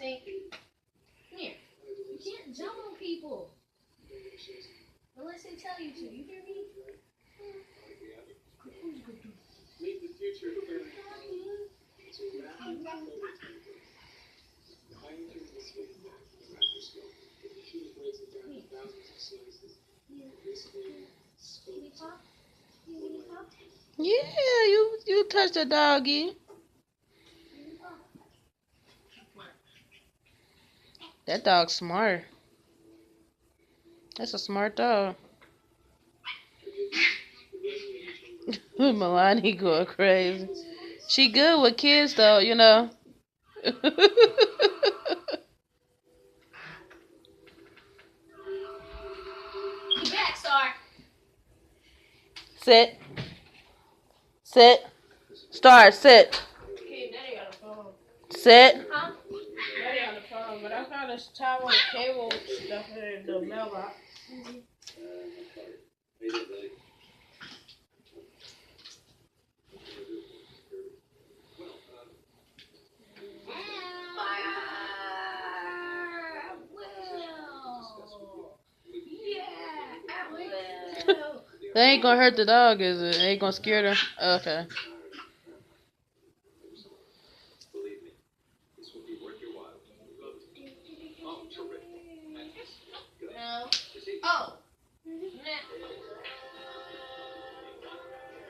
stink. Come here. You can't jump on people. Unless they tell you to. You hear me? Meet the future. Yeah, you touched the doggy. That dog's smart. That's a smart dog. Milani going crazy. She good with kids though, you know. Back, Star. Sit. Sit. Star, sit. Okay, Daddy got a phone. Sit. Huh? Daddy on the phone, but I found this towel and cable stuff in the mailbox. That ain't gonna hurt the dog, is it? Ain't gonna scare them? Okay. Believe me, this will be worth your while. Oh, terrific. No. Oh.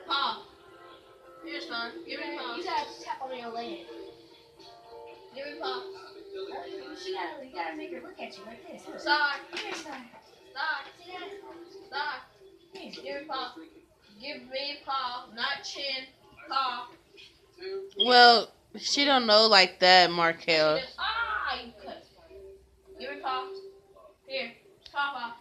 Paw. Here, son. Give me paw. You gotta tap on your leg. Give me paw. You gotta make her look at you like this. Star. Here, Star. Star. See that? Star. Here, give me paw. Give me paw, not chin. Paw. Well, she don't know like that, Markel. Ah, you cut. Give me paw. Here, paw.